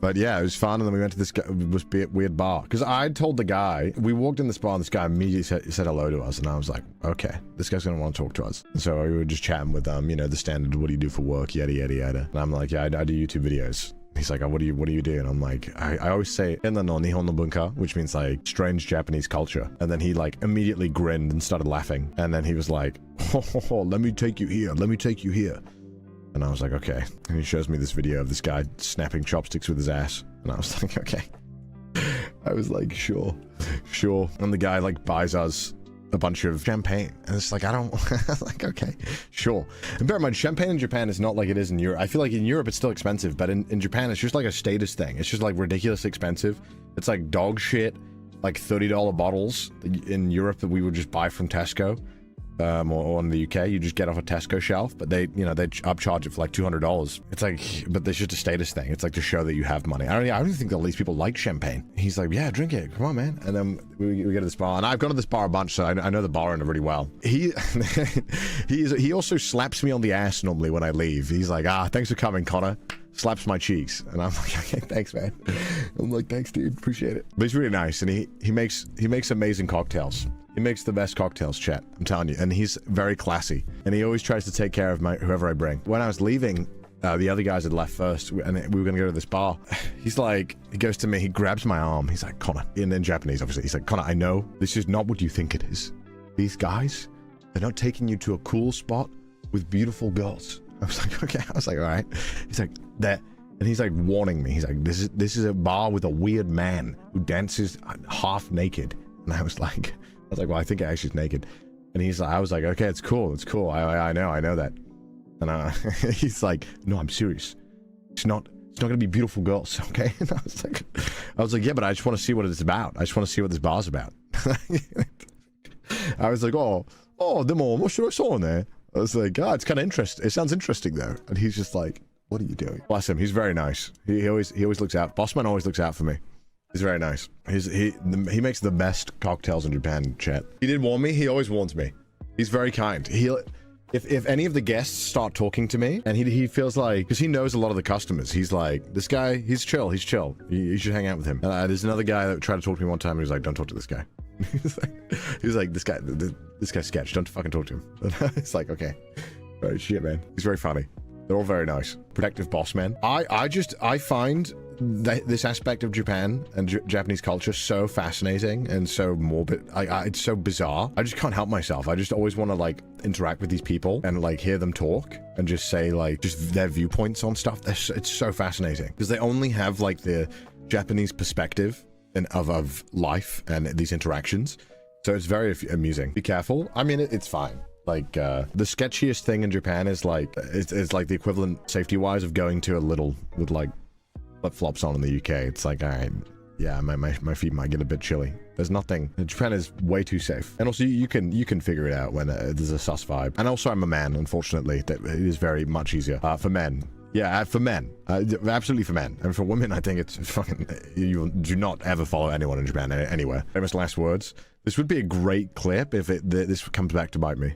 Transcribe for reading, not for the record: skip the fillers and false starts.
But yeah, it was fun, and then we went to this weird bar. Because I told the guy, we walked in this bar, and this guy immediately said hello to us, and I was like, okay, this guy's gonna want to talk to us. And so we were just chatting with you know, the standard, what do you do for work, yada, yada, yada. And I'm like, yeah, I do YouTube videos. He's like, oh, what do you do? And I'm like, I always say, "Enna no Nihon no bunka," which means like strange Japanese culture. And then he like immediately grinned and started laughing. And then he was like, oh, let me take you here. Let me take you here. And I was like, okay. And he shows me this video of this guy snapping chopsticks with his ass. And I was like, okay. I was like, sure. And the guy like buys us a bunch of champagne. And it's like, I don't, like, okay, sure. And bear in mind, champagne in Japan is not like it is in Europe. I feel like in Europe it's still expensive, but in Japan it's just like a status thing. It's just like ridiculously expensive. It's like dog shit, like $30 bottles in Europe that we would just buy from Tesco. Or in the UK, you just get off a Tesco shelf, but they, you know, they upcharge it for like $200. It's like, but there's just a status thing. It's like to show that you have money. I don't think that all these people like champagne. He's like, yeah, drink it. Come on, man. And then we go to this bar, and I've gone to this bar a bunch, so I know the bar owner really well. He also slaps me on the ass normally when I leave. He's like, thanks for coming, Connor. Slaps my cheeks, and I'm like, okay, thanks, man. I'm like, thanks, dude, appreciate it. But he's really nice, and he makes amazing cocktails. He makes the best cocktails, chat, I'm telling you. And he's very classy, and he always tries to take care of whoever I bring. When I was leaving, the other guys had left first, and we were gonna go to this bar. He's like, he goes to me, he grabs my arm. He's like, Connor, in Japanese, obviously. He's like, Connor, I know this is not what you think it is. These guys, they're not taking you to a cool spot with beautiful girls. I was like, okay. I was like, all right. He's like, that, and he's like warning me. He's like, this is a bar with a weird man who dances half naked. And I was like, well, I think actually he's naked. And he's like, I was like, okay, it's cool. I know that. And he's like, no, I'm serious. It's not gonna be beautiful girls, okay? And I was like, yeah, but I just want to see what it's about. I just want to see what this bar's about. I was like, oh, demo, what should I saw in there? I was like, it's kind of interesting. It sounds interesting though. And he's just like, what are you doing? Bless him. He's very nice. He always looks out. Bossman always looks out for me. He's very nice. He makes the best cocktails in Japan, chat. He did warn me. He always warns me. He's very kind. If any of the guests start talking to me, and he feels like, because he knows a lot of the customers, he's like, this guy, he's chill. You should hang out with him. There's another guy that tried to talk to me one time. He was like, don't talk to this guy. He's like, this guy's sketch. Don't fucking talk to him. It's like, okay. All right, shit, man. He's very funny. They're all very nice. Protective boss man. I find this aspect of Japan and Japanese culture so fascinating and so morbid. It's so bizarre. I just can't help myself. I just always want to like interact with these people and like hear them talk and just say like just their viewpoints on stuff. It's so fascinating because they only have like the Japanese perspective of life and these interactions. So it's very amusing. Be careful. I mean, it's fine. Like the sketchiest thing in Japan is like it's like the equivalent safety-wise of going to a little with like flip-flops on in the UK. It's like, all right, yeah, my feet might get a bit chilly. There's nothing. Japan is way too safe, and also you can figure it out when there's a sus vibe. And also, I'm a man, unfortunately. That it is very much easier for men. Yeah, for men, absolutely for men. And for women, I think it's fucking. You do not ever follow anyone in Japan anywhere. Famous last words. This would be a great clip if this comes back to bite me.